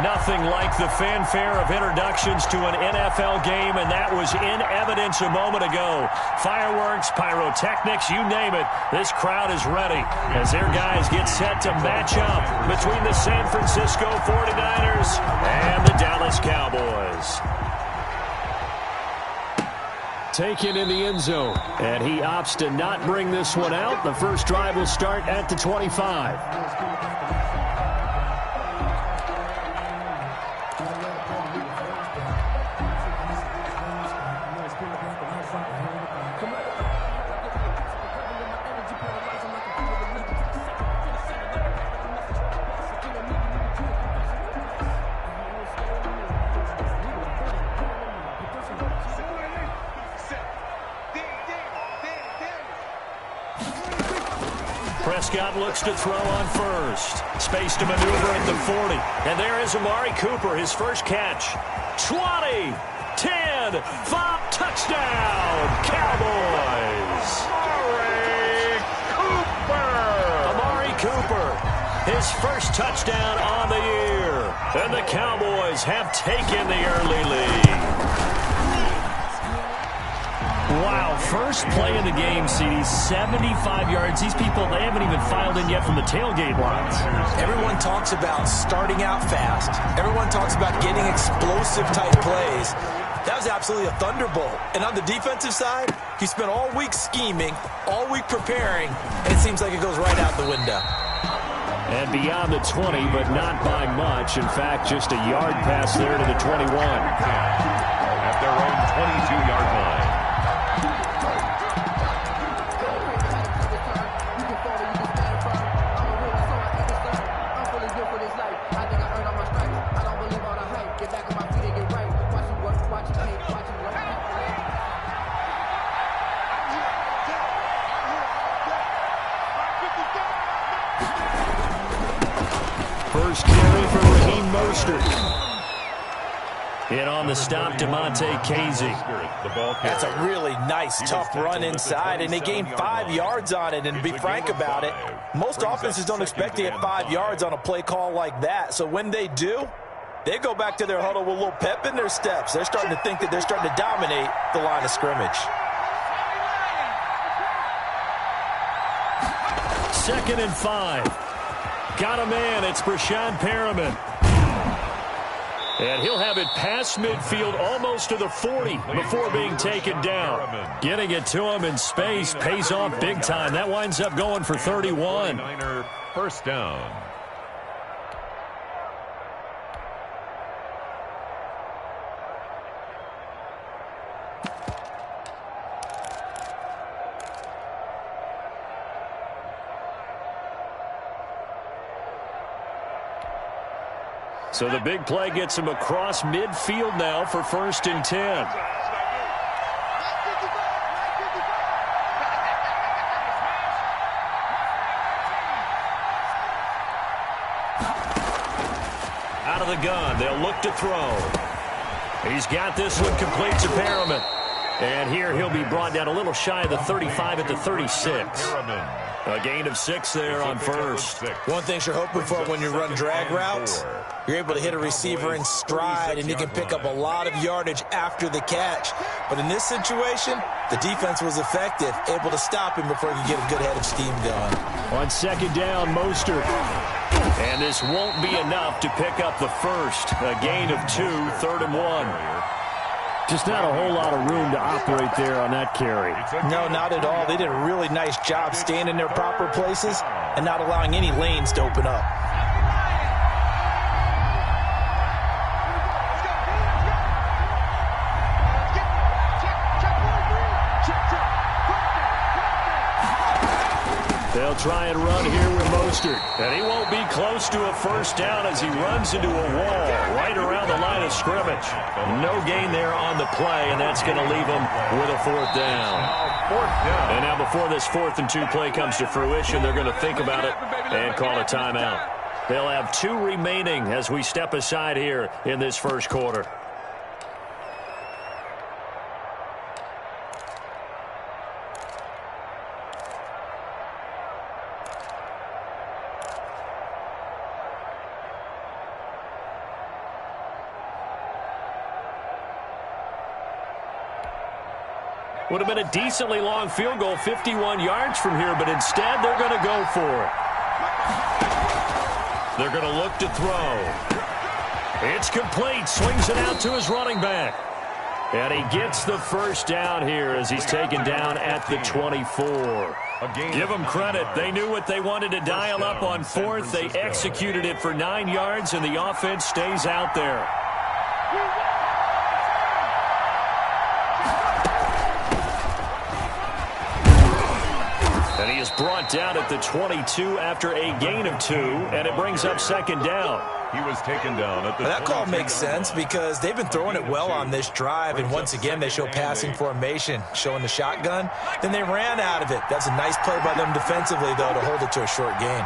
Nothing like the fanfare of introductions to an NFL game, and that was in evidence a moment ago. Fireworks, pyrotechnics, you name it. This crowd is ready as their guys get set to match up between the San Francisco 49ers and the Dallas Cowboys. Taken in the end zone, and he opts to not bring this one out. The first drive will start at the 25. Prescott looks to throw on first. Space to maneuver at the 40. And there is Amari Cooper, his first catch. 20, 10, 5, touchdown, Cowboys. Amari Cooper, his first touchdown on the year. And the Cowboys have taken the early lead. Wow, first play of the game, CD, 75 yards. These people, they haven't even filed in yet from the tailgate lines. Everyone talks about starting out fast. Everyone talks about getting explosive-type plays. That was absolutely a thunderbolt. And on the defensive side, he spent all week scheming, all week preparing, and it seems like it goes right out the window. And beyond the 20, but not by much. In fact, just a yard pass there to the 21. At their own 22-yard line. First carry for Raheem Mostert. And on the stop, DeMonte Casey. That's a really nice, tough run inside, and they gained 5 yards on it. And to be frank about it, most offenses don't expect to get 5 yards on a play call like that. So when they do, they go back to their huddle with a little pep in their steps. They're starting to think that they're starting to dominate the line of scrimmage. Second and 5. Got a man. It's Brashad Perriman. And he'll have it past midfield almost to the 40 before being taken down. Getting it to him in space pays off big time. That winds up going for 31. First down. So the big play gets him across midfield now for 1st and 10. Out of the gun, they'll look to throw. He's got this one complete to Perriman. And here he'll be brought down a little shy of the 35 at the 36. A gain of 6 there on first. One thing you're hoping for when you run drag routes, you're able to hit a receiver in stride, and you can pick up a lot of yardage after the catch. But in this situation, the defense was effective, able to stop him before he could get a good head of steam going. On second down, Mostert. And this won't be enough to pick up the first. A gain of 2, 3rd and 1. Just not a whole lot of room to operate there on that carry. No, not at all. They did a really nice job staying in their proper places and not allowing any lanes to open up. They'll try and run here with Mostert. And he won't be close to a first down as he runs into a wall right around the line of scrimmage. No gain there on the play, and that's going to leave him with a 4th down. And now before this 4th and 2 play comes to fruition, they're going to think about it and call a timeout. They'll have 2 remaining as we step aside here in this first quarter. Would have been a decently long field goal, 51 yards from here, but instead they're going to go for it. They're going to look to throw. It's complete. Swings it out to his running back. And he gets the first down here as he's taken down at the 24. Give them credit. They knew what they wanted to dial up on fourth. They executed it for 9 yards, and the offense stays out there. And he is brought down at the 22 after a gain of 2, and it brings up second down. He was taken down at the That call makes sense because they've been throwing it well on this drive, and once again they show passing formation, showing the shotgun. Then they ran out of it. That's a nice play by them defensively, though, to hold it to a short gain.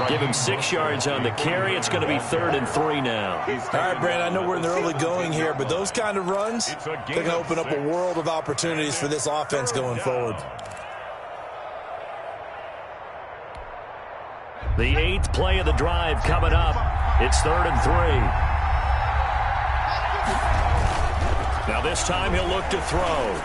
Give him 6 yards on the carry. It's going to be 3rd and 3 now. All right, Brandon, I know we're in the early going here, but those kind of runs, they're going to open up a world of opportunities for this offense going forward. The 8th play of the drive coming up. It's 3rd and 3. Now this time he'll look to throw.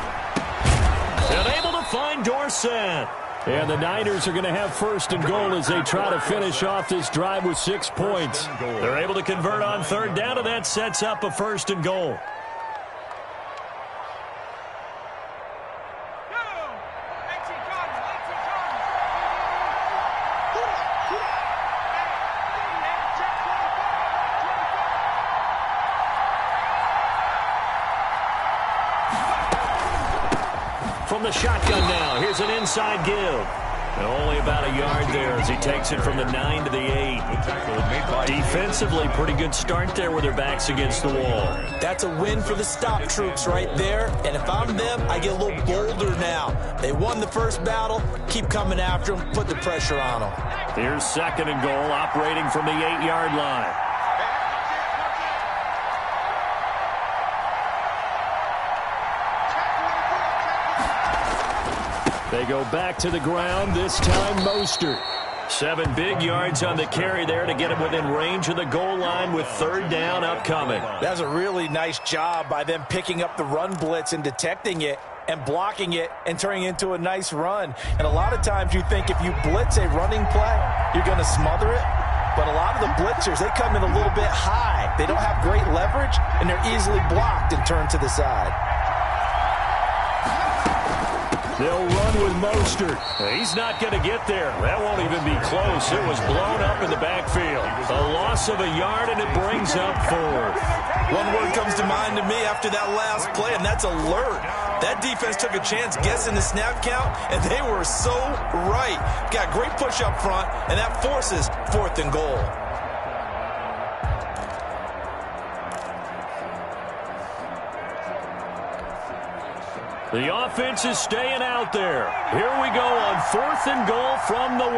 And able to find Dorsett. And the Niners are going to have 1st and goal as they try to finish off this drive with 6 points. They're able to convert on 3rd down, and that sets up a 1st and goal. From the shotgun now, here's an inside give. And only about a yard there as he takes it from the 9 to the 8. Defensively, pretty good start there with their backs against the wall. That's a win for the stop troops right there. And if I'm them, I get a little bolder now. They won the first battle. Keep coming after them. Put the pressure on them. Here's 2nd and goal, operating from the 8-yard line. They go back to the ground, this time Mostert. 7 big yards on the carry there to get him within range of the goal line with 3rd down upcoming. That's a really nice job by them picking up the run blitz and detecting it and blocking it and turning it into a nice run. And a lot of times you think if you blitz a running play, you're going to smother it. But a lot of the blitzers, they come in a little bit high. They don't have great leverage, and they're easily blocked and turned to the side. They'll run with Mostert. He's not going to get there. That won't even be close. It was blown up in the backfield. A loss of a yard, and it brings up 4th. One word comes to mind to me after that last play, and that's alert. That defense took a chance guessing the snap count, and they were so right. Got great push up front, and that forces 4th and goal. The offense is staying out there. Here we go on 4th and goal from the 1.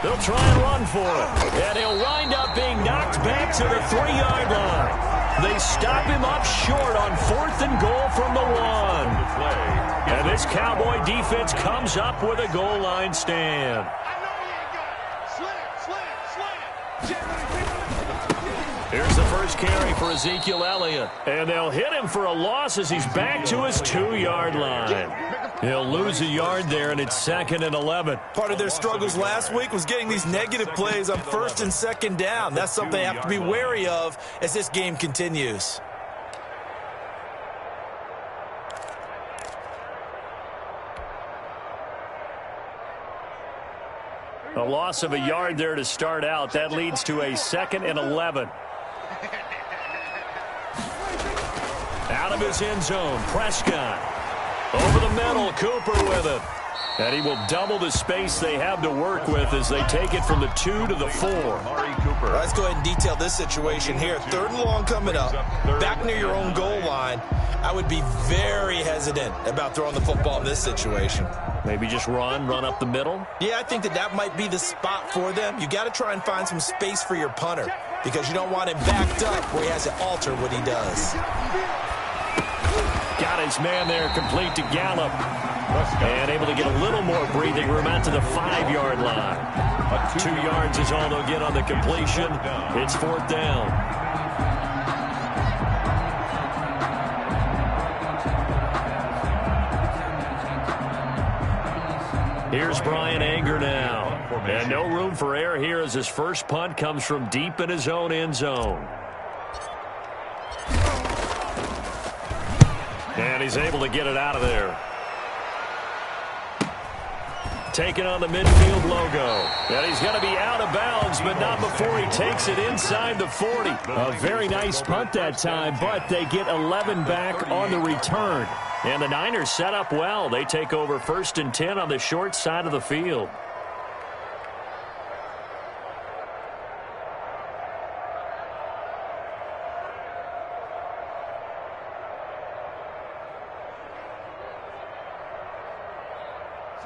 They'll try and run for it. And he'll wind up being knocked back to the 3-yard line. They stop him up short on 4th and goal from the 1. And this Cowboy defense comes up with a goal line stand. Here's the first carry for Ezekiel Elliott. And they'll hit him for a loss as he's back to his 2-yard line. He'll lose a yard there, and it's 2nd and 11. Part of their struggles last week was getting these negative plays on 1st and 2nd down. That's something they have to be wary of as this game continues. A loss of a yard there to start out. That leads to a 2nd and 11. Out of his end zone, Prescott. Over the middle, Cooper with it. And he will double the space they have to work with as they take it from the 2 to the 4. Let's go ahead and detail this situation here. 3rd and long coming up, back near your own goal line. I would be very hesitant about throwing the football in this situation. Maybe just run up the middle? Yeah, I think that might be the spot for them. You got to try and find some space for your punter. because you don't want him backed up where he has to alter what he does. Got his man there complete to Gallup. And able to get a little more breathing room out to the 5-yard line. 2 yards is all they'll get on the completion. It's 4th down. Here's Brian Anger now. And no room for error here as his first punt comes from deep in his own end zone. And he's able to get it out of there. Taking on the midfield logo. And he's going to be out of bounds, but not before he takes it inside the 40. A very nice punt that time, but they get 11 back on the return. And the Niners set up well. They take over 1st and 10 on the short side of the field.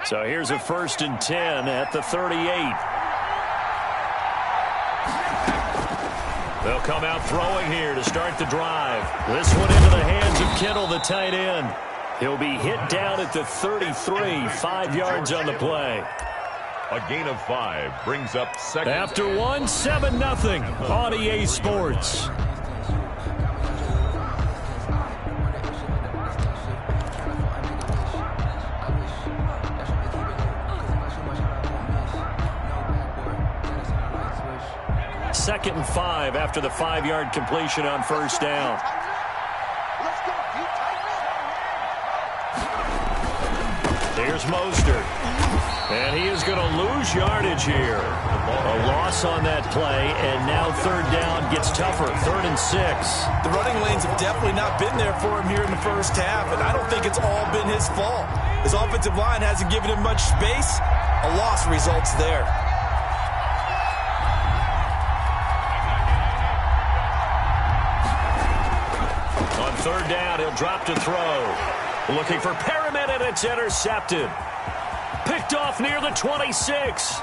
So here's a 1st and 10 at the 38. They'll come out throwing here to start the drive. This one into the hands of Kittle, the tight end. He'll be hit down at the 33, 5 yards on the play. A gain of 5 brings up second. After 1, 7-0 on EA Sports. Second and 5 after the 5-yard completion on 1st down. Here's Mostert. And he is going to lose yardage here. A loss on that play, and now 3rd down gets tougher. 3rd and 6. The running lanes have definitely not been there for him here in the first half, and I don't think it's all been his fault. His offensive line hasn't given him much space. A loss results there. On 3rd down, he'll drop to throw. Looking for Perriman, and it's intercepted. Picked off near the 26.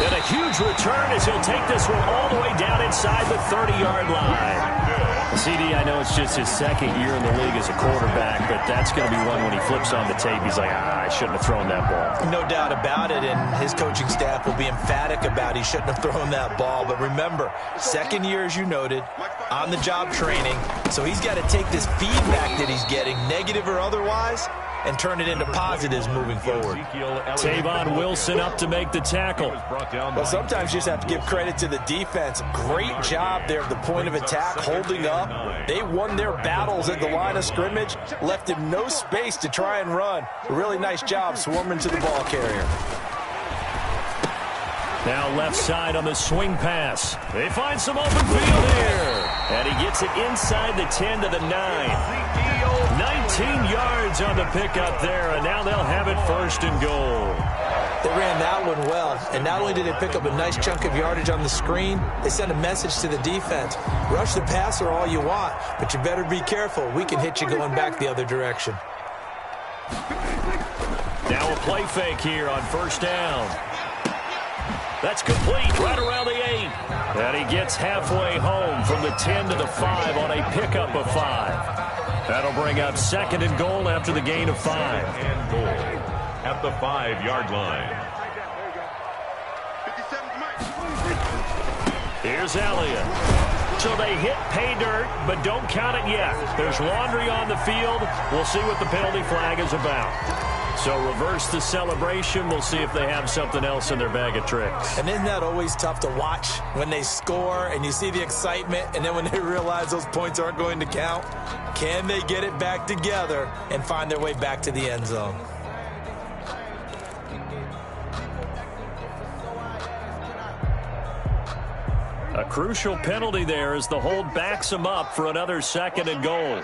And a huge return as he'll take this one all the way down inside the 30-yard line. CD, I know it's just his 2nd year in the league as a quarterback, but that's going to be one when he flips on the tape. He's like, I shouldn't have thrown that ball. No doubt about it, and his coaching staff will be emphatic about he shouldn't have thrown that ball. But remember, 2nd year, as you noted, on-the-job training, so he's got to take this feedback that he's getting, negative or otherwise, and turn it into positives moving forward. Tavon Wilson up to make the tackle. Well, sometimes you just have to give credit to the defense. Great job there at the point of attack, holding up. They won their battles at the line of scrimmage, left him no space to try and run. A really nice job swarming to the ball carrier. Now left side on the swing pass. They find some open field here. And he gets it inside the 10 to the 9. 19 yards on the pickup there, and now they'll have it 1st and goal. They ran that one well, and not only did they pick up a nice chunk of yardage on the screen, they sent a message to the defense. Rush the passer all you want, but you better be careful. We can hit you going back the other direction. Now a play fake here on 1st down. That's complete right around the 8. And he gets halfway home from the 10 to the 5 on a pickup of 5. That'll bring up 2nd and goal after the gain of 5. And goal at the 5-yard line. Here's Elliott. So they hit pay dirt, but don't count it yet. There's laundry on the field. We'll see what the penalty flag is about. So reverse the celebration. We'll see if they have something else in their bag of tricks. And isn't that always tough to watch when they score and you see the excitement, and then when they realize those points aren't going to count? Can they get it back together and find their way back to the end zone? A crucial penalty there as the hold backs him up for another 2nd and goal.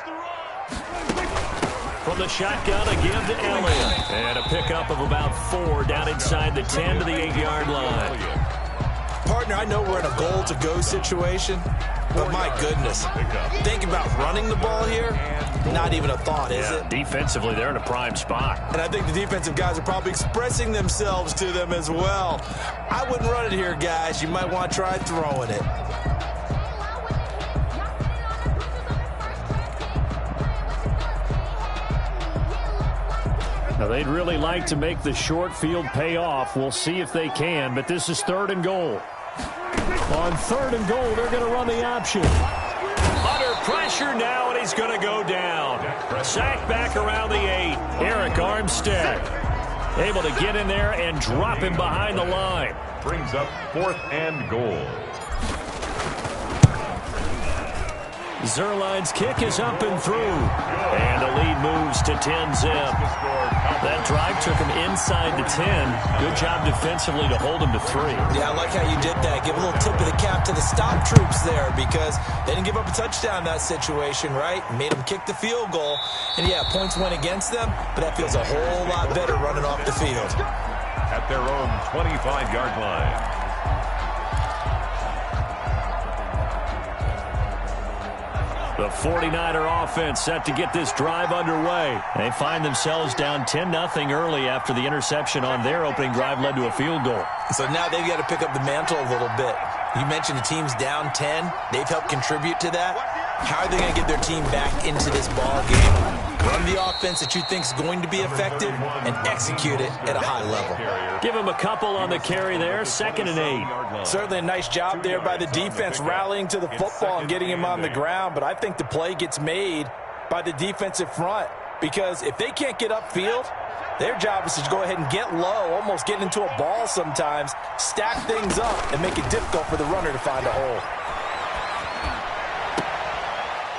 From the shotgun, a give to Elliott. And a pickup of about 4 down inside the 10 to the 8-yard line. partner, I know we're in a goal-to-go situation, but my goodness, think about running the ball here, not even a thought, is it? Defensively, they're in a prime spot. And I think the defensive guys are probably expressing themselves to them as well. I wouldn't run it here, guys. You might want to try throwing it. Now, they'd really like to make the short field pay off. We'll see if they can, but this is 3rd and goal. On 3rd and goal, they're going to run the option. Under pressure now, and he's going to go down. Sacked back around the 8. Eric Armstead able to get in there and drop him behind the line. Brings up 4th and goal. Zerline's kick is up and through. And the lead moves to 10-zip. That drive took him inside the 10. Good job defensively to hold him to 3. Yeah, I like how you did that. Give a little tip of the cap to the stop troops there because they didn't give up a touchdown in that situation, right? Made them kick the field goal. And, yeah, points went against them, but that feels a whole lot better running off the field. At their own 25-yard line. The 49er offense set to get this drive underway. They find themselves down 10-0 early after the interception on their opening drive led to a field goal. So now they've got to pick up the mantle a little bit. You mentioned the team's down 10. They've helped contribute to that. How are they going to get their team back into this ball game? Run the offense that you think is going to be effective and execute it at a high level. Give him a couple on the carry there. 2nd and 8. Certainly a nice job there by the defense rallying to the football and getting him on the ground. But I think the play gets made by the defensive front because if they can't get upfield, their job is to go ahead and get low, almost get into a ball sometimes, stack things up, and make it difficult for the runner to find a hole.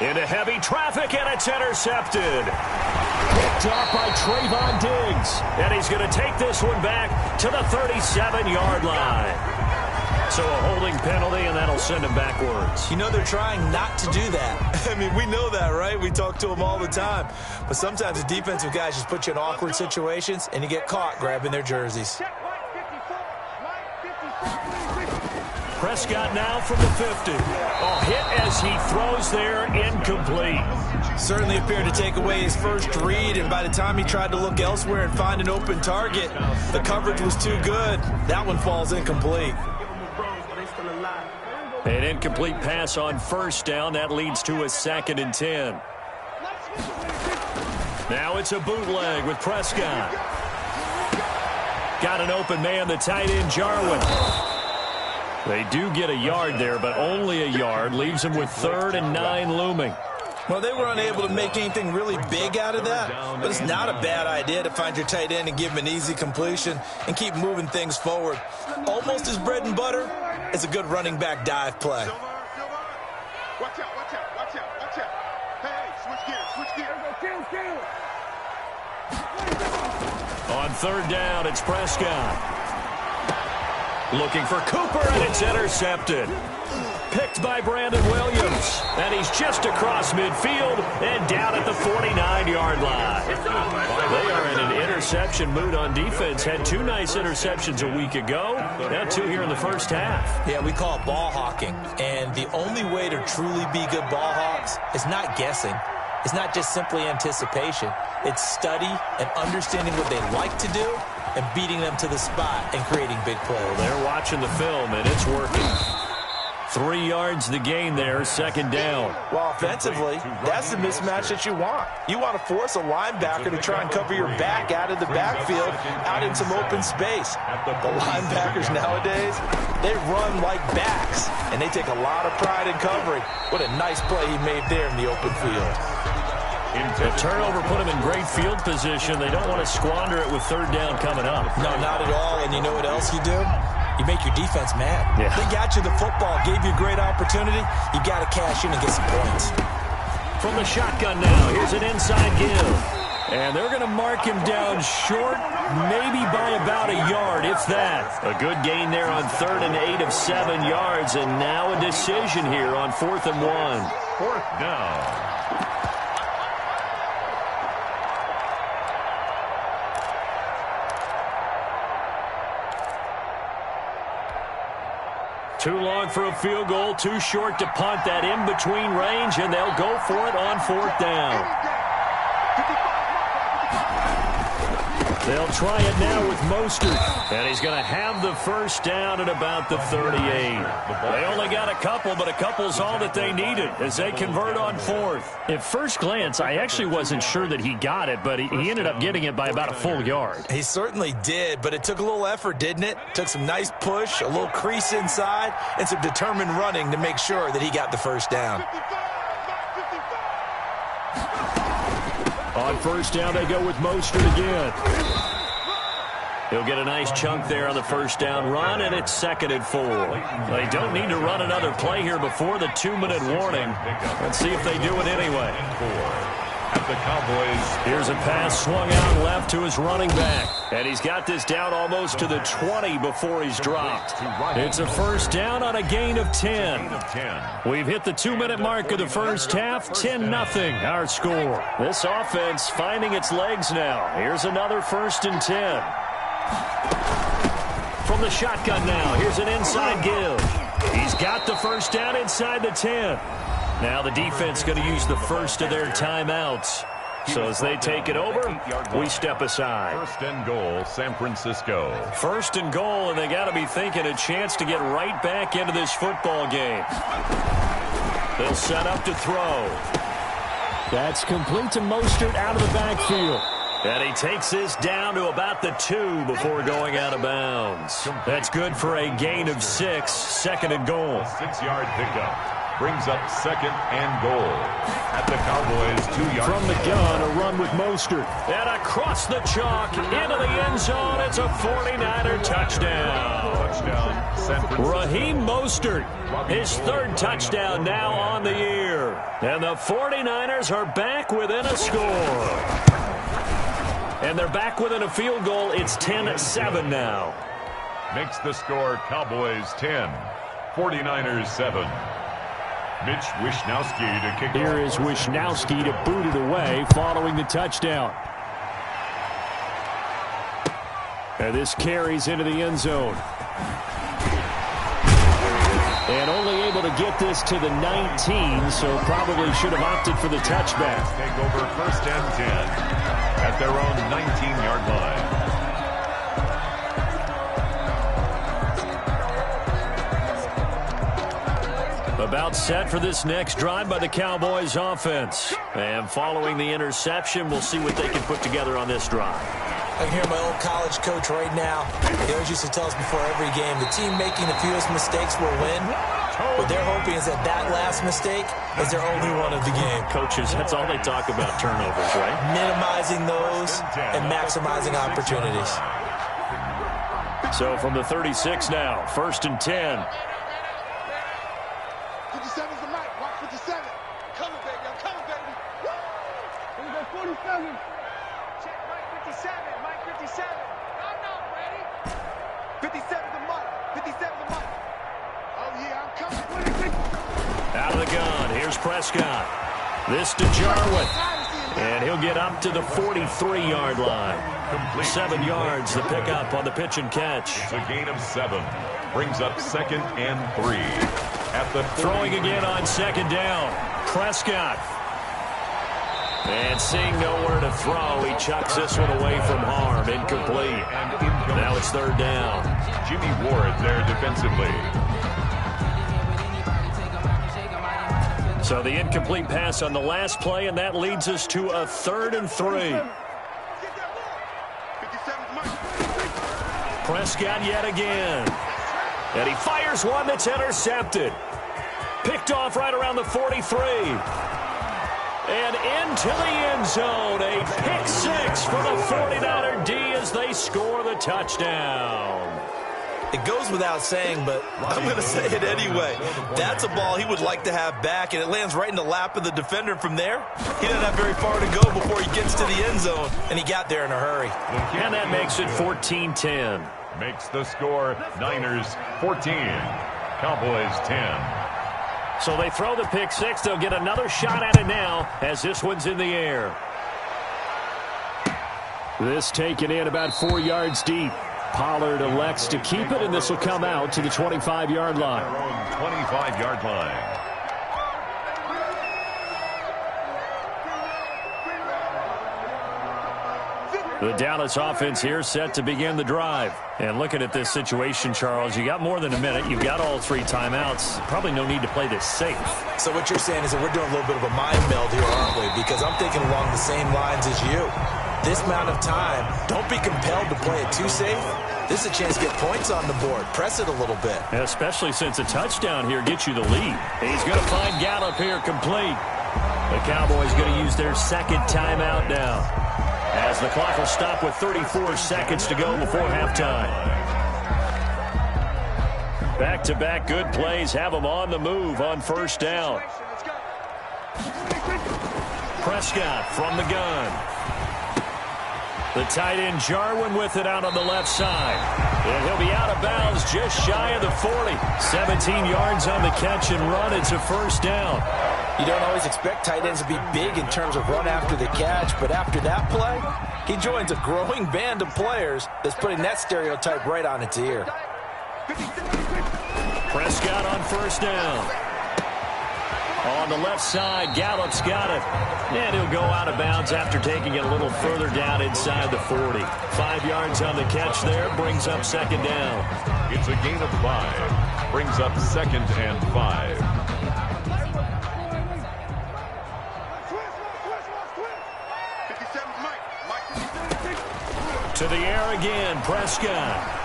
Into heavy traffic, and it's intercepted. Picked off by Trayvon Diggs. And he's going to take this one back to the 37-yard line. So a holding penalty, and that'll send him backwards. You know they're trying not to do that. I mean, we know that, right? We talk to them all the time. But sometimes the defensive guys just put you in awkward situations, and you get caught grabbing their jerseys. Prescott now from the 50. Oh, hit as he throws there, incomplete. Certainly appeared to take away his first read, and by the time he tried to look elsewhere and find an open target, the coverage was too good. That one falls incomplete. An incomplete pass on 1st down. That leads to a 2nd and 10. Now it's a bootleg with Prescott. Got an open man, the tight end, Jarwin. They do get a yard there, but only a yard. Leaves them with 3rd and 9 looming. Well, they were unable to make anything really big out of that, but it's not a bad idea to find your tight end and give him an easy completion and keep moving things forward. Almost as bread and butter as a good running back dive play. Watch out, watch out, watch out, watch out. Hey, switch gears. On 3rd down, it's Prescott. Looking for Cooper, and it's intercepted. Picked by Brandon Williams. And he's just across midfield and down at the 49-yard line. They are in an interception mood on defense. Had 2 nice interceptions a week ago. Now 2 here in the first half. Yeah, we call it ball hawking. And the only way to truly be good ball hawks is not guessing. It's not just simply anticipation. It's study and understanding what they like to do and beating them to the spot and creating big plays. They're watching the film, and it's working. 3 yards the gain there, 2nd down. Well, offensively, that's the mismatch that you want. You want to force a linebacker to try and cover your back out of the backfield, out in some open space. The linebackers nowadays, they run like backs, and they take a lot of pride in covering. What a nice play he made there in the open field. The turnover put them in great field position. They don't want to squander it with 3rd down coming up. No, not at all. And you know what else you do? You make your defense mad. Yeah. They got you the football, gave you a great opportunity. You got to cash in and get some points. From the shotgun now, here's an inside give. And they're going to mark him down short, maybe by about a yard, if that. A good gain there on 3rd and 8 of 7 yards. And now a decision here on 4th and 1. 4th down. Too long for a field goal, too short to punt. That in-between range, and they'll go for it on 4th down. They'll try it now with Mostert, and he's going to have the first down at about the 38. They only got a couple, but a couple's all that they needed as they convert on 4th. At first glance, I actually wasn't sure that he got it, but he ended up getting it by about a full yard. He certainly did, but it took a little effort, didn't it? Took some nice push, a little crease inside, and some determined running to make sure that he got the first down. On 1st down, they go with Mostert again. He'll get a nice chunk there on the 1st down run, and it's 2nd and 4. They don't need to run another play here before the 2-minute warning. Let's see if they do it anyway. At the Cowboys. Here's a pass swung out left to his running back. And he's got this down almost to the 20 before he's dropped. It's a 1st down on a gain of 10. We've hit the 2-minute mark of the first half. 10-0 our score. This offense finding its legs now. Here's another 1st and 10. From the shotgun now. Here's an inside give. He's got the first down inside the 10. Now the defense going to use the first of their timeouts. So as they take it over, we step aside. 1st and goal, San Francisco. 1st and goal, and they got to be thinking a chance to get right back into this football game. They'll set up to throw. That's complete to Mostert out of the backfield. And he takes this down to about the 2 before going out of bounds. That's good for a gain of 6, 2nd and goal. 6-yard pickup. Brings up 2nd and goal. At the Cowboys' 2-yard. From the gun, a run with Mostert. And across the chalk, into the end zone. It's a 49er touchdown. Touchdown, San Francisco. Raheem Mostert, his 3rd touchdown now on the year. And the 49ers are back within a score. And they're back within a field goal. It's 10-7 now. Makes the score Cowboys 10, 49ers 7. Mitch Wishnowsky to kick. Here is Wishnowsky to boot it away following the touchdown. And this carries into the end zone. And only able to get this to the 19, so probably should have opted for the touchback. Take over 1st and 10 at their own 19-yard line. About set for this next drive by the Cowboys offense. And following the interception, we'll see what they can put together on this drive. I can hear my old college coach right now. He always used to tell us before every game, the team making the fewest mistakes will win. What they're hoping is that that last mistake is their only one of the game. Coaches, that's all they talk about, turnovers, right? Minimizing those and maximizing opportunities. So from the 36 now, 1st and 10. 57's the mic. Watch 57. Coming, baby. I'm coming, baby. Woo! Here we go, 47. Check mic 57. Mic 57. I'm not ready. 57's the mic. 57's the mic. Oh, yeah, I'm coming. Out of the gun. Here's Prescott. This to Jarwin. And he'll get up to the 43-yard line. 7 yards the pickup on the pitch and catch. It's a gain of 7. Brings up 2nd and 3. At the throwing again on 2nd down. Prescott. And seeing nowhere to throw, he chucks this one away from harm. Incomplete. Now it's 3rd down. Jimmy Ward there defensively. So the incomplete pass on the last play, and that leads us to a 3rd and 3. Prescott yet again. And he fires one that's intercepted. Picked off right around the 43. And into the end zone. A pick 6 for the 49er D as they score the touchdown. It goes without saying, but I'm going to say it anyway. That's a ball he would like to have back, and it lands right in the lap of the defender from there. He doesn't have very far to go before he gets to the end zone, and he got there in a hurry. And that makes it 14-10. Makes the score Niners 14, Cowboys 10. So they throw the pick 6. They'll get another shot at it now as this one's in the air. This taken in about 4 yards deep. Pollard elects to keep it, and this will come out to the 25-yard line. Their own 25-yard line. The Dallas offense here set to begin the drive. And looking at this situation, Charles, you got more than a minute. You've got all 3 timeouts. Probably no need to play this safe. So what you're saying is that we're doing a little bit of a mind meld here, aren't we? Because I'm thinking along the same lines as you. This amount of time, don't be compelled to play it too safe. This is a chance to get points on the board. Press it a little bit. Especially since a touchdown here gets you the lead. He's going to find Gallup here complete. The Cowboys going to use their second timeout now, as the clock will stop with 34 seconds to go before halftime. Back-to-back good plays have them on the move on first down. Prescott from the gun. The tight end Jarwin with it out on the left side. And he'll be out of bounds just shy of the 40. 17 yards on the catch and run. It's a first down. You don't always expect tight ends to be big in terms of run after the catch, but after that play, he joins a growing band of players that's putting that stereotype right on its ear. Prescott on first down. On the left side, Gallup's got it. And he'll go out of bounds after taking it a little further down inside the 40. 5 yards on the catch there, brings up second down. It's a gain of 5. Brings up 2nd and 5. To the air again, Prescott.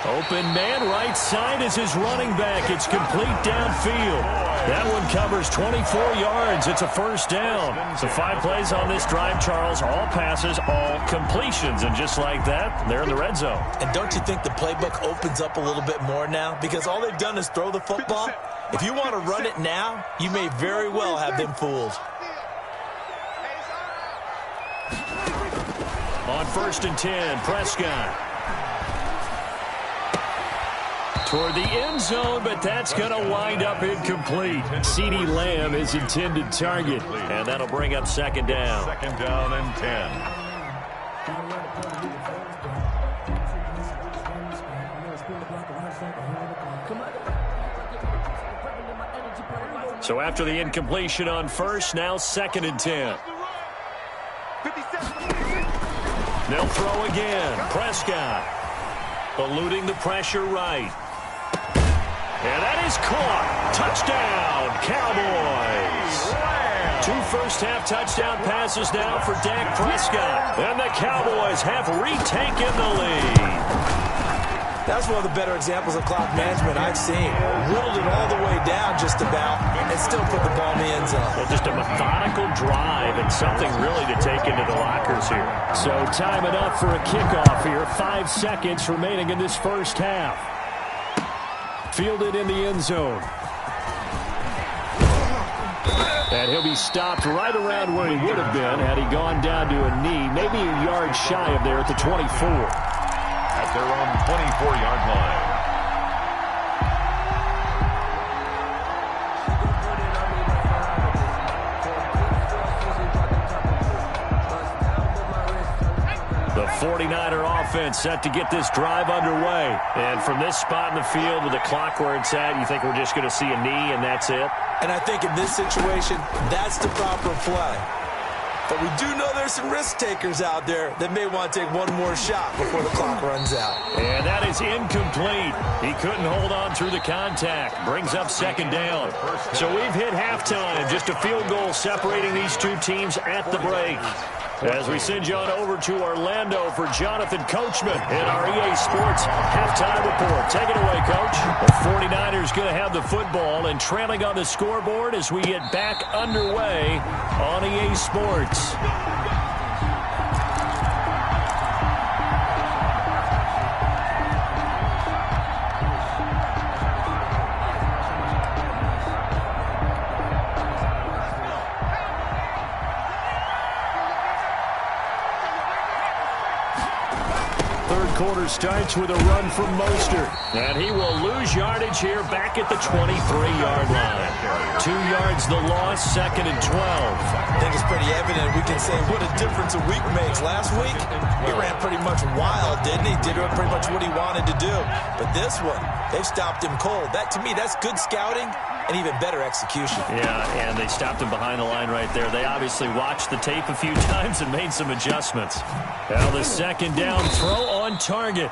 Open man, right side is his running back. It's complete downfield. That one covers 24 yards. It's a first down. So 5 plays on this drive, Charles. All passes, all completions. And just like that, they're in the red zone. And don't you think the playbook opens up a little bit more now? Because all they've done is throw the football. If you want to run it now, you may very well have been fooled. On 1st and 10, Prescott. Toward the end zone, but that's going to wind up incomplete. CeeDee Lamb is intended target, and that'll bring up second down. 2nd down and 10. So after the incompletion on first, now 2nd and 10. They'll throw again. Prescott eluding the pressure right. And that is caught. Touchdown, Cowboys. 2 first-half touchdown passes now for Dak Prescott. And the Cowboys have retaken the lead. That's one of the better examples of clock management I've seen. Whittled it all the way down just about and still put the ball in the end zone. Well, just a methodical drive and something really to take into the lockers here. So time it up for a kickoff here. 5 seconds remaining in this first half. Fielded in the end zone. And he'll be stopped right around where he would have been had he gone down to a knee, maybe a yard shy of there at the 24. At their own 24-yard line. The 49er offense set to get this drive underway. And from this spot in the field with the clock where it's at, you think we're just going to see a knee and that's it? And I think in this situation, that's the proper play. But we do know there's some risk takers out there that may want to take one more shot before the clock runs out. And that is incomplete. He couldn't hold on through the contact. Brings up second down. So we've hit halftime. Just a field goal separating these two teams at the break. As we send you on over to Orlando for Jonathan Coachman in our EA Sports halftime report. Take it away, Coach. The 49ers going to have the football and trailing on the scoreboard as we get back underway on EA Sports. third quarter starts with a run from Mostert. And he will lose yardage here back at the 23-yard line. 2 yards the loss, 2nd and 12. I think it's pretty evident. We can say what a difference a week makes. Last week, he ran pretty much wild, didn't he? Did pretty much what he wanted to do. But this one, they've stopped him cold. That, to me, that's good scouting and even better execution. Yeah, and they stopped him behind the line right there. They obviously watched the tape a few times and made some adjustments. Now the second down throw on target.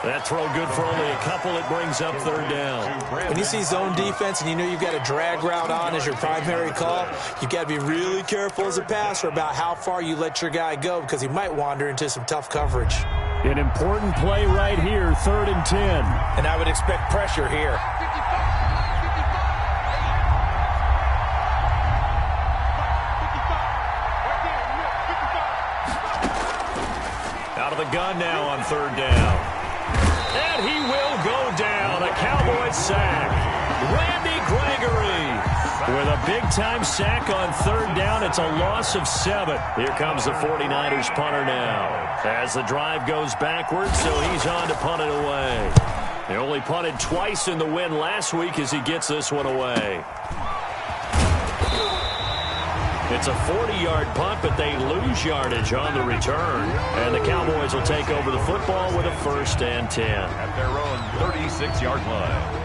That throw good for only a couple. It brings up third down. When you see zone defense and you know you've got a drag route on as your primary call, you've got to be really careful as a passer about how far you let your guy go because he might wander into some tough coverage. An important play right here, 3rd and 10. And I would expect pressure here. Out of the gun now on 3rd down. And he will go down. A Cowboys sack. Randy Gregory with a big-time sack on 3rd down. It's a loss of 7. Here comes the 49ers punter now. As the drive goes backwards, so he's on to punt it away. He only punted twice in the win last week as he gets this one away. It's a 40-yard punt, but they lose yardage on the return. And the Cowboys will take over the football with a 1st and 10. At their own 36-yard line.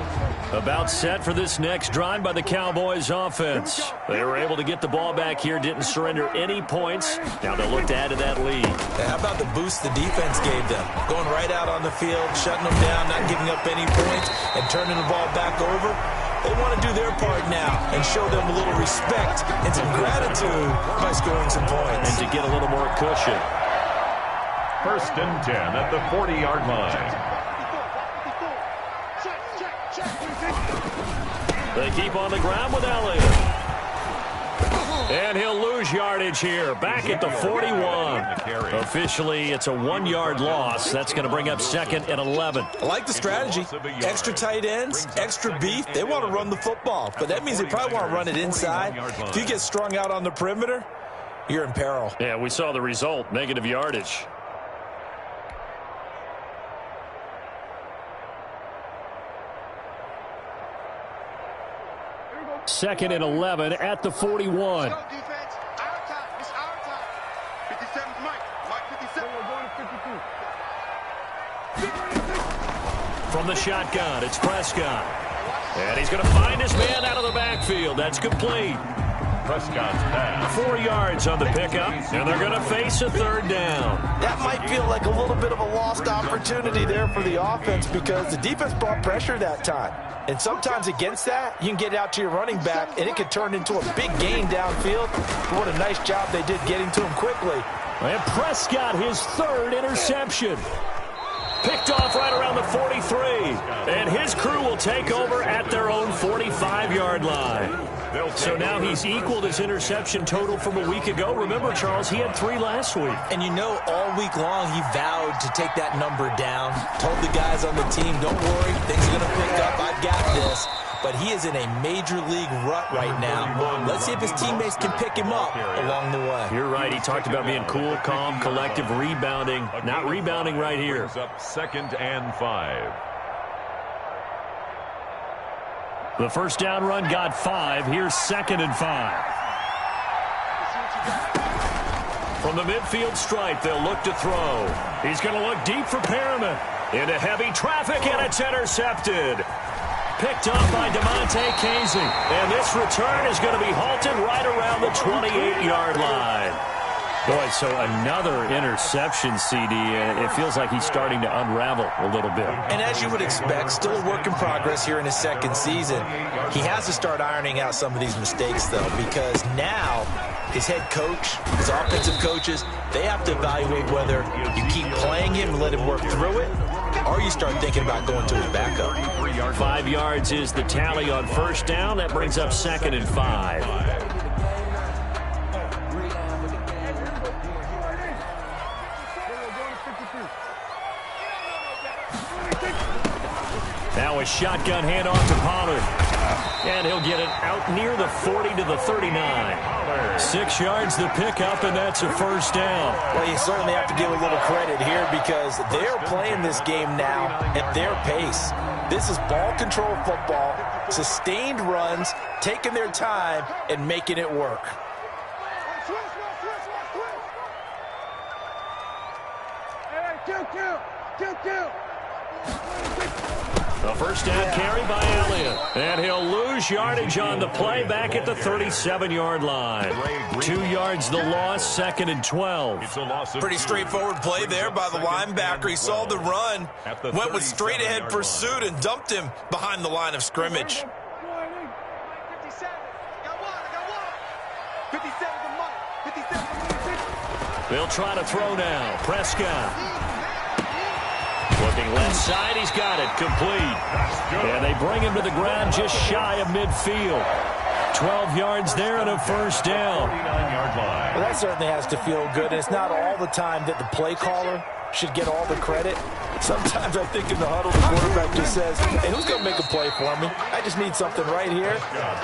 About set for this next drive by the Cowboys offense. They were able to get the ball back here, didn't surrender any points. Now they'll look to add to that lead. How about the boost the defense gave them? Going right out on the field, shutting them down, not giving up any points, and turning the ball back over. They want to do their part now and show them a little respect and some gratitude by scoring some points. And to get a little more cushion. 1st and 10 at the 40-yard line. They keep on the ground with Elliott. And he'll lose yardage here. Back at the 41. Officially, it's a 1-yard loss. That's going to bring up 2nd and 11. I like the strategy. Extra tight ends, extra beef. They want to run the football. But that means they probably want to run it inside. If you get strung out on the perimeter, you're in peril. Yeah, we saw the result. Negative yardage. Second and 11 at the 41. From the shotgun, it's Prescott. And he's going to find his man out of the backfield. That's complete. Prescott's pass. 4 yards on the pickup, and they're going to face a 3rd down. That might feel like a little bit of a lost opportunity there for the offense because the defense brought pressure that time. And sometimes against that, you can get out to your running back, and it could turn into a big gain downfield. But what a nice job they did getting to him quickly. And Prescott, his 3rd interception. Picked off right around the 43. And his crew will take over at their own 45-yard line. So now he's equaled his interception total from a week ago. Remember, Charles, he had 3 last week. And you know, all week long he vowed to take that number down. Told the guys on the team, don't worry, things are going to pick up. I've got this. But he is in a major league rut right now. Let's see if his teammates can pick him up along the way. You're right. He talked about being cool, calm, collective, rebounding. Not rebounding right here. Up 2nd and 5. The first down run got 5. Here's 2nd and 5. From the midfield stripe, they'll look to throw. He's going to look deep for Perriman. Into heavy traffic, and it's intercepted. Picked up by DeMonte Casey. And this return is going to be halted right around the 28-yard line. Boy, so another interception, CD, and it feels like he's starting to unravel a little bit. And as you would expect, still a work in progress here in his 2nd season. He has to start ironing out some of these mistakes, though, because now his head coach, his offensive coaches, they have to evaluate whether you keep playing him and let him work through it, or you start thinking about going to his backup. 5 yards is the tally on first down. That brings up 2nd and 5. Now a shotgun handoff to Pollard. And he'll get it out near the 40 to the 39. 6 yards the pickup, and that's a first down. Well, you certainly have to give a little credit here because they're playing this game now at their pace. This is ball control football, sustained runs, taking their time, and making it work. The first down carry by Elliott. And he'll lose yardage on the play back at the 37-yard line. 2 yards the loss, 2nd and 12. Pretty straightforward play there by the linebacker. He saw the run, went with straight-ahead pursuit, and dumped him behind the line of scrimmage. 57. Got one. 57 to Mike. 57. They'll try to throw now. Prescott. Looking left side, he's got it, complete. And they bring him to the ground just shy of midfield. 12 yards there and a first down. Well, that certainly has to feel good. It's not all the time that the play caller should get all the credit. Sometimes I think in the huddle, the quarterback just says, hey, who's going to make a play for me? I just need something right here.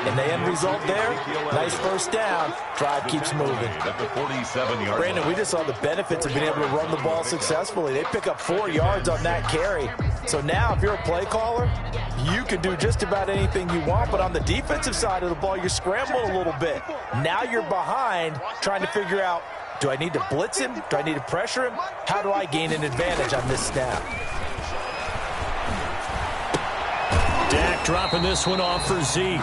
And the end result there, nice first down. Drive keeps moving. Brandon, we just saw the benefits of being able to run the ball successfully. They pick up 4 yards on that carry. So now if you're a play caller, you can do just about anything you want. But on the defensive side of the ball, you're scrambling a little bit. Now you're behind trying to figure out, do I need to blitz him? Do I need to pressure him? How do I gain an advantage on this snap? Dak dropping this one off for Zeke.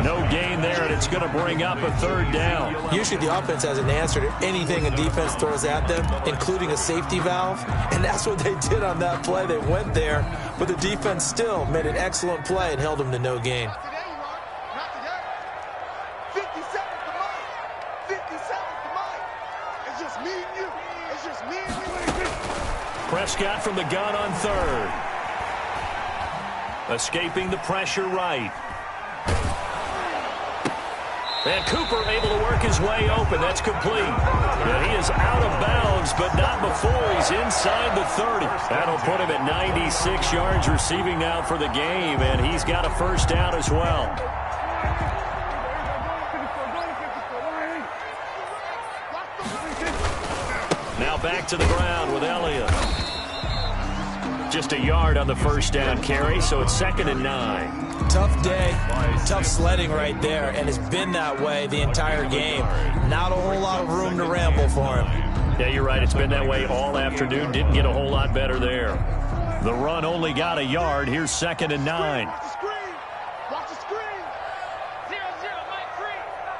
No gain there, and it's going to bring up a third down. Usually the offense has an answer to anything a defense throws at them, including a safety valve. And that's what they did on that play. They went there, but the defense still made an excellent play and held them to no gain. Prescott from the gun on third. Escaping the pressure right. And Cooper able to work his way open. That's complete. And he is out of bounds, but not before he's inside the 30. That'll put him at 96 yards receiving now for the game, and he's got a first down as well. Now back to the ground with Elliott. Just a yard on the first down carry, so it's 2nd and 9. Tough day, tough sledding right there, and it's been that way the entire game. Not a whole lot of room to ramble for him. Yeah, you're right. It's been that way all afternoon. Didn't get a whole lot better there. The run only got a yard. Here's 2nd and 9. Watch the screen. 0-0, Mike 3.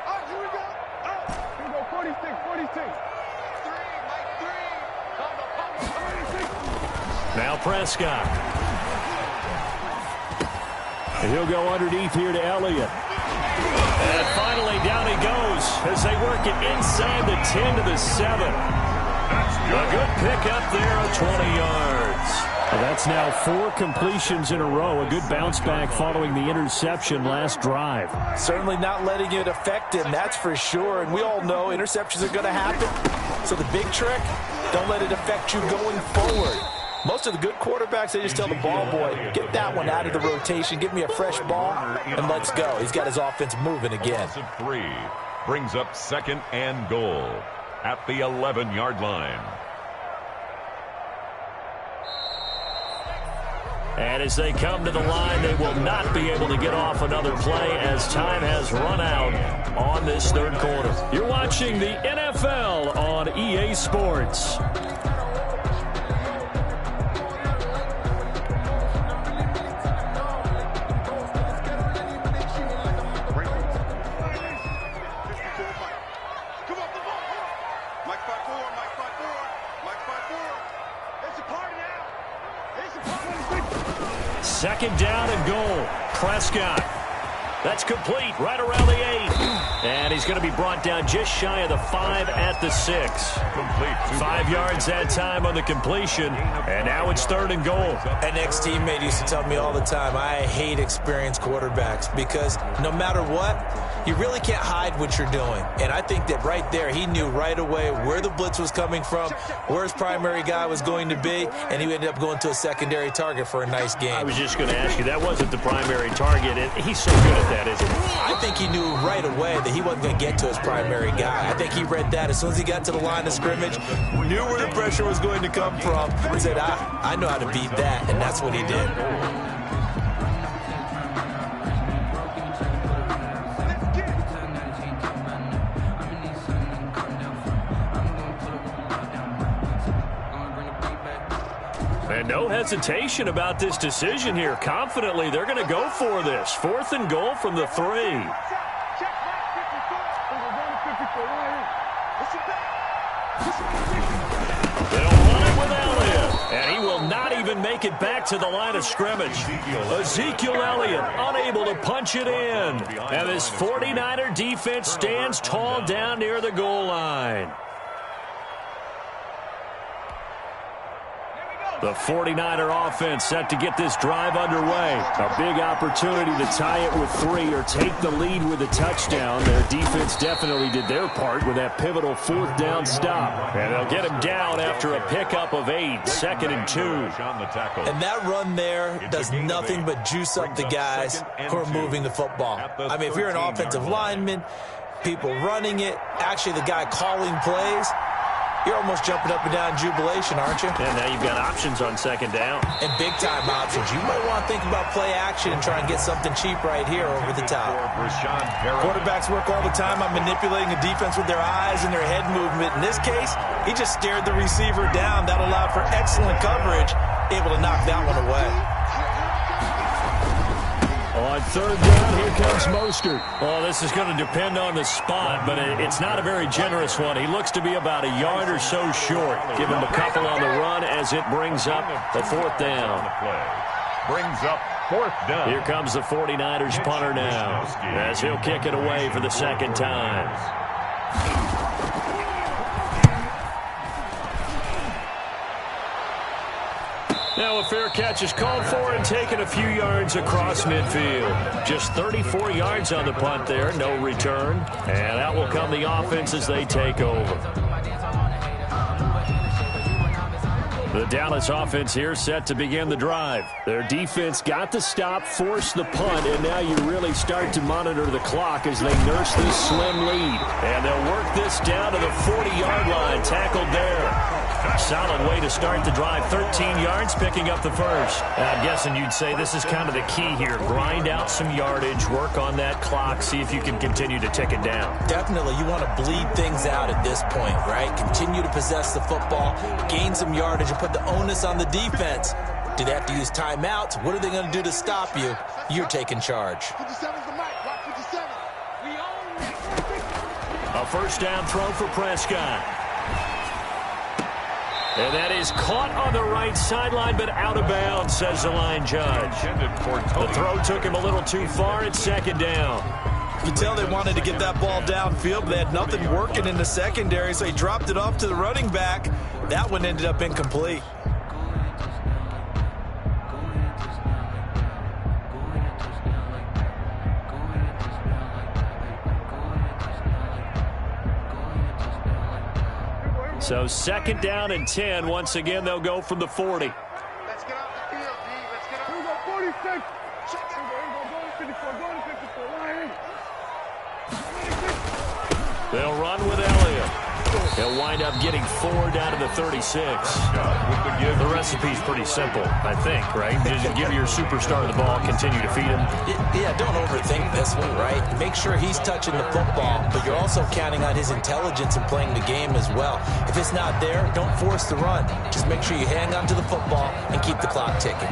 Oh, here we go. Oh, here we go. 46, 46. 3, Mike 3. Now Prescott. He'll go underneath here to Elliott. And finally down he goes as they work it inside the 10 to the 7. A good pickup there of 20 yards. Well, that's now 4 completions in a row. A good bounce back following the interception last drive. Certainly not letting it affect him, that's for sure. And we all know interceptions are going to happen. So the big trick, don't let it affect you going forward. Most of the good quarterbacks, they just tell the ball boy, get that one out of the rotation, give me a fresh ball, and let's go. He's got his offense moving again. 3 brings up 2nd and goal at the 11-yard line. And as they come to the line, they will not be able to get off another play as time has run out on this third quarter. You're watching the NFL on EA Sports. Second down and goal. Prescott. That's complete right around the 8. And he's going to be brought down just shy of the 5 at the 6. Complete. 5 yards that time on the completion. And now it's 3rd and goal. An ex-teammate used to tell me all the time, I hate experienced quarterbacks because no matter what, you really can't hide what you're doing. And I think that right there, he knew right away where the blitz was coming from, where his primary guy was going to be, and he ended up going to a secondary target for a nice game. I was just going to ask you, that wasn't the primary target, and he's so good at that, isn't he? I think he knew right away that he wasn't going to get to his primary guy. I think he read that as soon as he got to the line of scrimmage, knew where the pressure was going to come from, and said, I know how to beat that, and that's what he did. And no hesitation about this decision here. Confidently, they're going to go for this. 4th and goal from the 3. They'll run it with Elliott. And he will not even make it back to the line of scrimmage. Ezekiel Elliott unable to punch it in. And this 49er defense stands tall down near the goal line. The 49er offense set to get this drive underway. A big opportunity to tie it with 3 or take the lead with a touchdown. Their defense definitely did their part with that pivotal 4th down stop. And they'll get him down after a pickup of 8, 2nd and 2. And that run there does nothing but juice up the guys who are moving the football. I mean, if you're an offensive lineman, people running it, actually the guy calling plays, you're almost jumping up and down in jubilation, aren't you? And now you've got options on 2nd down. And big-time options. You might want to think about play action and try and get something cheap right here over the top. Quarterbacks work all the time on manipulating a defense with their eyes and their head movement. In this case, he just stared the receiver down. That allowed for excellent coverage, able to knock that one away. On 3rd down, here comes Mostert. Oh, this is going to depend on the spot, but it's not a very generous one. He looks to be about a yard or so short. Give him a couple on the run as it brings up the 4th down. Brings up 4th down. Here comes the 49ers punter now as he'll kick it away for the 2nd time. Now a fair catch is called for and taken a few yards across midfield. Just 34 yards on the punt there, no return. And out will come the offense as they take over. The Dallas offense here set to begin the drive. Their defense got the stop, forced the punt, and now you really start to monitor the clock as they nurse this slim lead. And they'll work this down to the 40-yard line, tackled there. Solid way to start the drive. 13 yards, picking up the first. I'm guessing you'd say this is kind of the key here. Grind out some yardage, work on that clock, see if you can continue to tick it down. Definitely. You want to bleed things out at this point, right? Continue to possess the football, gain some yardage, and put the onus on the defense. Do they have to use timeouts? What are they going to do to stop you? You're taking charge. A 1st down throw for Prescott. And that is caught on the right sideline, but out of bounds, says the line judge. The throw took him a little too far. It's 2nd down. You can tell they wanted to get that ball downfield, but they had nothing working in the secondary, so he dropped it off to the running back. That one ended up incomplete. So 2nd down and 10. Once again, they'll go from the 40. Let's get off the field, D. Let's get off. Here we go, 46. They'll run with Elliott. They'll wind up getting 4 down to the 36. The recipe's pretty simple, I think, right? Just give your superstar the ball, continue to feed him. Yeah, don't overthink this one, right? Make sure he's touching the football, but you're also counting on his intelligence in playing the game as well. If it's not there, don't force the run. Just make sure you hang on to the football and keep the clock ticking.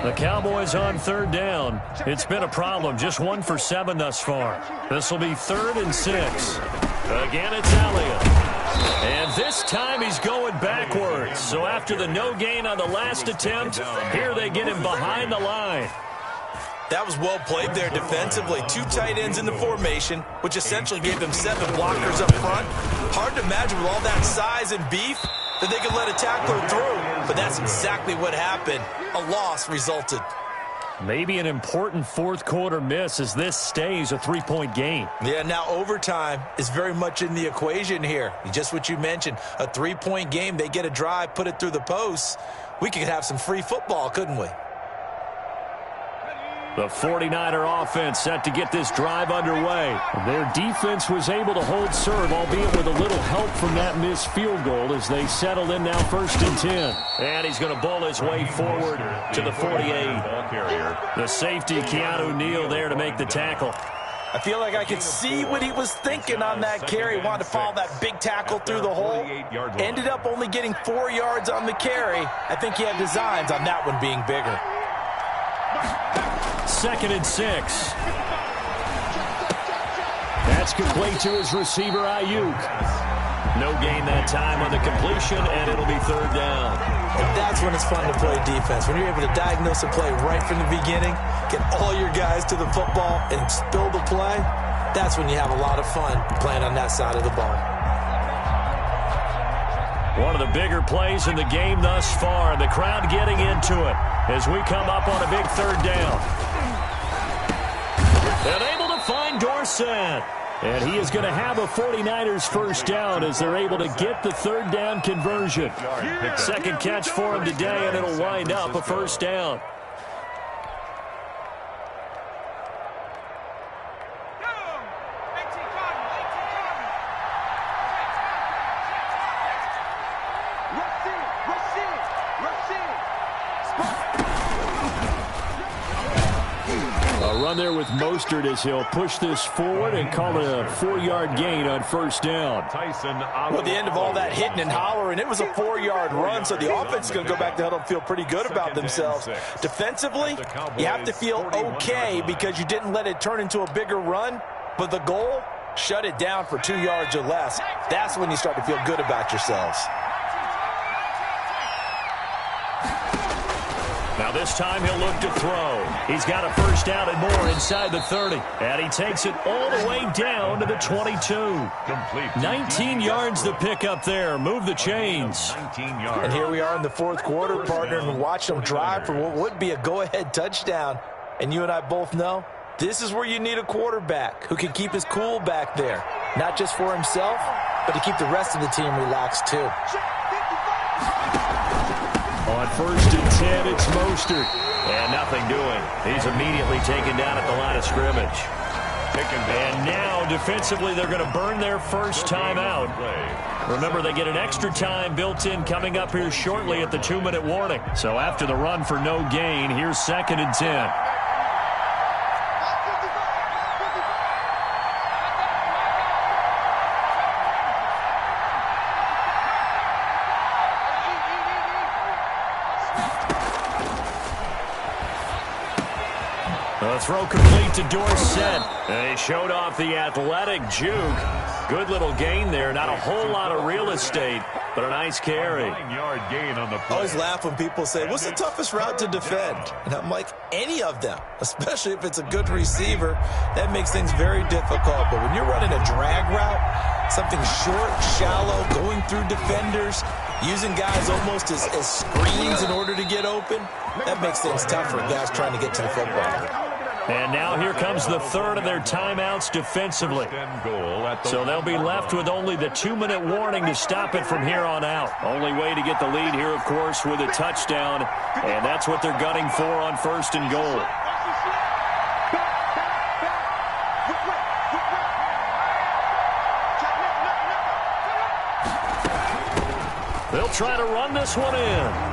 The Cowboys on 3rd down. It's been a problem. Just 1 for 7 thus far. This will be 3rd and 6. Again, it's Elliott. And this time he's going backwards. So after the no gain on the last attempt, here they get him behind the line. That was well played there defensively. 2 tight ends in the formation, which essentially gave them 7 blockers up front. Hard to imagine with all that size and beef that they could let a tackler through. but that's exactly what happened. A loss resulted. Maybe an important fourth quarter miss as this stays a three-point game. Yeah, now overtime is very much in the equation here. Just what you mentioned, a three-point game. They get a drive, put it through the posts. We could have some free football, couldn't we? The 49er offense set to get this drive underway. Their defense was able to hold serve, albeit with a little help from that missed field goal as they settled in now 1st and 10. And he's going to bowl his way forward to the 48. The safety, Keanu Neal, there to make the tackle. I feel like I could see what he was thinking on that carry. Wanted to follow that big tackle through the hole. Ended up only getting 4 yards on the carry. I think he had designs on that one being bigger. 2nd and 6. That's complete to his receiver, Ayuk. No gain that time on the completion, and it'll be 3rd down. And that's when it's fun to play defense. When you're able to diagnose a play right from the beginning, get all your guys to the football, and spill the play, that's when you have a lot of fun playing on that side of the ball. One of the bigger plays in the game thus far. The crowd getting into it as we come up on a big 3rd down. And able to find Dorsett. And he is going to have a 49ers first down as they're able to get the 3rd down conversion. 2nd catch for him today, and it'll wind up a 1st down. Run there with Mostert as he'll push this forward and call it a 4-yard gain on 1st down. Well, at the end of all that hitting and hollering, it was a 4-yard run, so the offense is going to go back to huddle and feel pretty good about themselves. Defensively, you have to feel okay because you didn't let it turn into a bigger run, but the goal, shut it down for 2 yards or less. That's when you start to feel good about yourselves. Now this time he'll look to throw. He's got a 1st down and more inside the 30. And he takes it all the way down to the 22. 19 yards to pick up there. Move the chains. And here we are in the 4th quarter, partner, and watch them drive for what would be a go-ahead touchdown. And you and I both know this is where you need a quarterback who can keep his cool back there. Not just for himself, but to keep the rest of the team relaxed too. On 1st and 10, it's Mostert. And nothing doing. He's immediately taken down at the line of scrimmage. And now, defensively, they're going to burn their first timeout. Remember, they get an extra time built in coming up here shortly at the 2-minute warning. So after the run for no gain, here's 2nd and 10. The throw complete to Dorsett. And he showed off the athletic juke. Good little gain there. Not a whole lot of real estate, but a nice carry. 9-yard gain on the play. I always laugh when people say, what's the toughest route to defend? And I'm like, any of them, especially if it's a good receiver. That makes things very difficult. But when you're running a drag route, something short, shallow, going through defenders, using guys almost as screens in order to get open, that makes things tough for guys trying to get to the football. And now here comes the 3rd of their timeouts defensively. So they'll be left with only the 2-minute warning to stop it from here on out. Only way to get the lead here, of course, with a touchdown. And that's what they're gunning for on 1st and goal. They'll try to run this one in.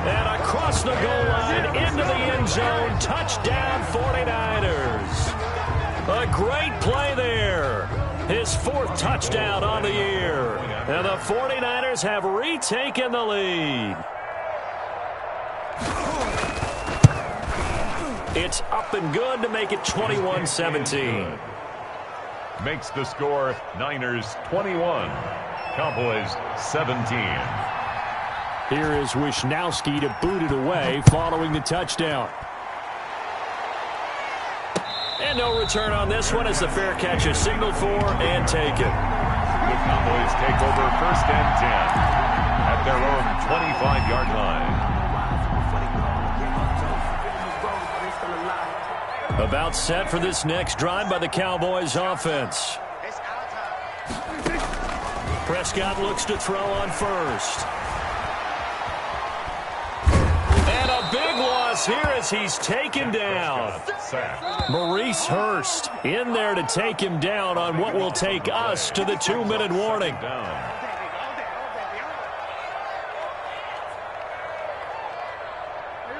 And across the goal line, into the end zone. Touchdown, 49ers. A great play there. His 4th touchdown on the year. And the 49ers have retaken the lead. It's up and good to make it 21-17. Makes the score Niners 21, Cowboys 17. Here is Wishnowski to boot it away following the touchdown. And no return on this one as the fair catch is signaled for and taken. The Cowboys take over 1st and 10 at their own 25-yard line. About set for this next drive by the Cowboys offense. Prescott looks to throw on first. And a big loss here as he's taken down. Maurice Hurst in there to take him down on what will take us to the 2-minute warning.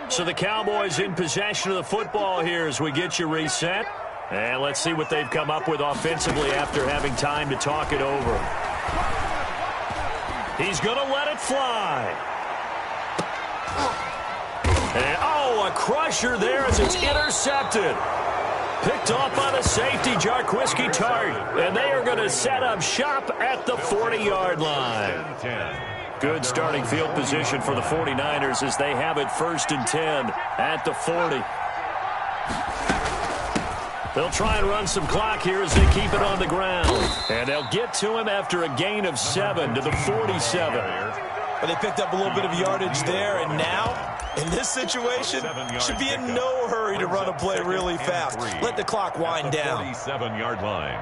So the Cowboys in possession of the football here as we get you reset. And let's see what they've come up with offensively after having time to talk it over. He's going to let it fly. And, a crusher there as it's intercepted. Picked off by the safety, Jarquiski Tart. And they are going to set up shop at the 40-yard line. Good starting field position for the 49ers as they have it 1st and 10 at the 40. They'll try and run some clock here as they keep it on the ground. And they'll get to him after a gain of 7 to the 47. But they picked up a little bit of yardage there, and now, in this situation, should be in no hurry to run a play really fast. Let the clock wind down. 47-yard line.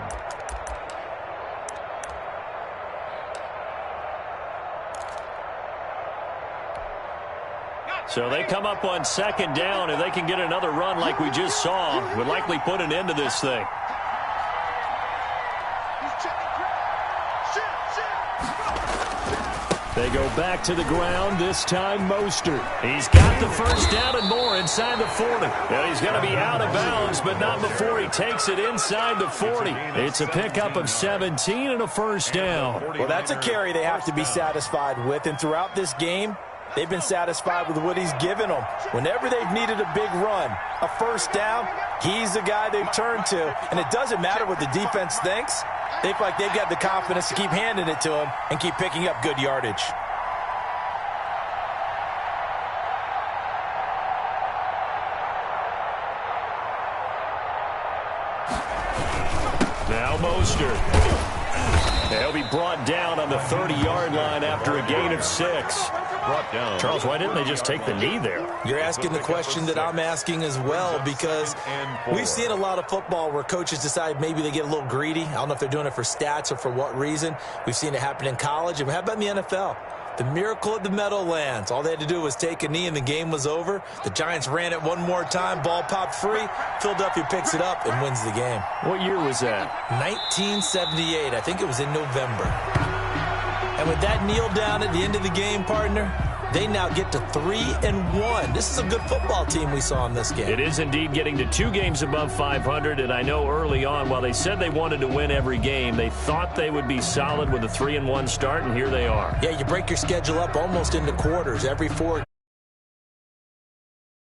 So they come up on 2nd down, and they can get another run like we just saw. Would likely put an end to this thing. They go back to the ground, this time Mostert. He's got the 1st down and more inside the 40. And he's going to be out of bounds, but not before he takes it inside the 40. It's a pickup of 17 and a 1st down. Well, that's a carry they have to be satisfied with. And throughout this game, they've been satisfied with what he's given them. Whenever they've needed a big run, a 1st down, he's the guy they've turned to. And it doesn't matter what the defense thinks. They feel like they've got the confidence to keep handing it to him and keep picking up good yardage. Now Mostert. He'll be brought down on the 30-yard line after a gain of 6. Brought down. Charles, why didn't they just take the knee there? You're asking the question that I'm asking as well, because we've seen a lot of football where coaches decide maybe they get a little greedy. I don't know if they're doing it for stats or for what reason. We've seen it happen in college. And how about in the NFL? The miracle of the Meadowlands. All they had to do was take a knee and the game was over. The Giants ran it one more time. Ball popped free. Philadelphia picks it up and wins the game. What year was that? 1978. I think it was in November. And with that kneel down at the end of the game, partner, they now get to 3-1. This is a good football team we saw in this game. It is indeed getting to 2 games above 500, and I know early on, while they said they wanted to win every game, they thought they would be solid with a 3-1 start, and here they are. Yeah, you break your schedule up almost into quarters. Every 4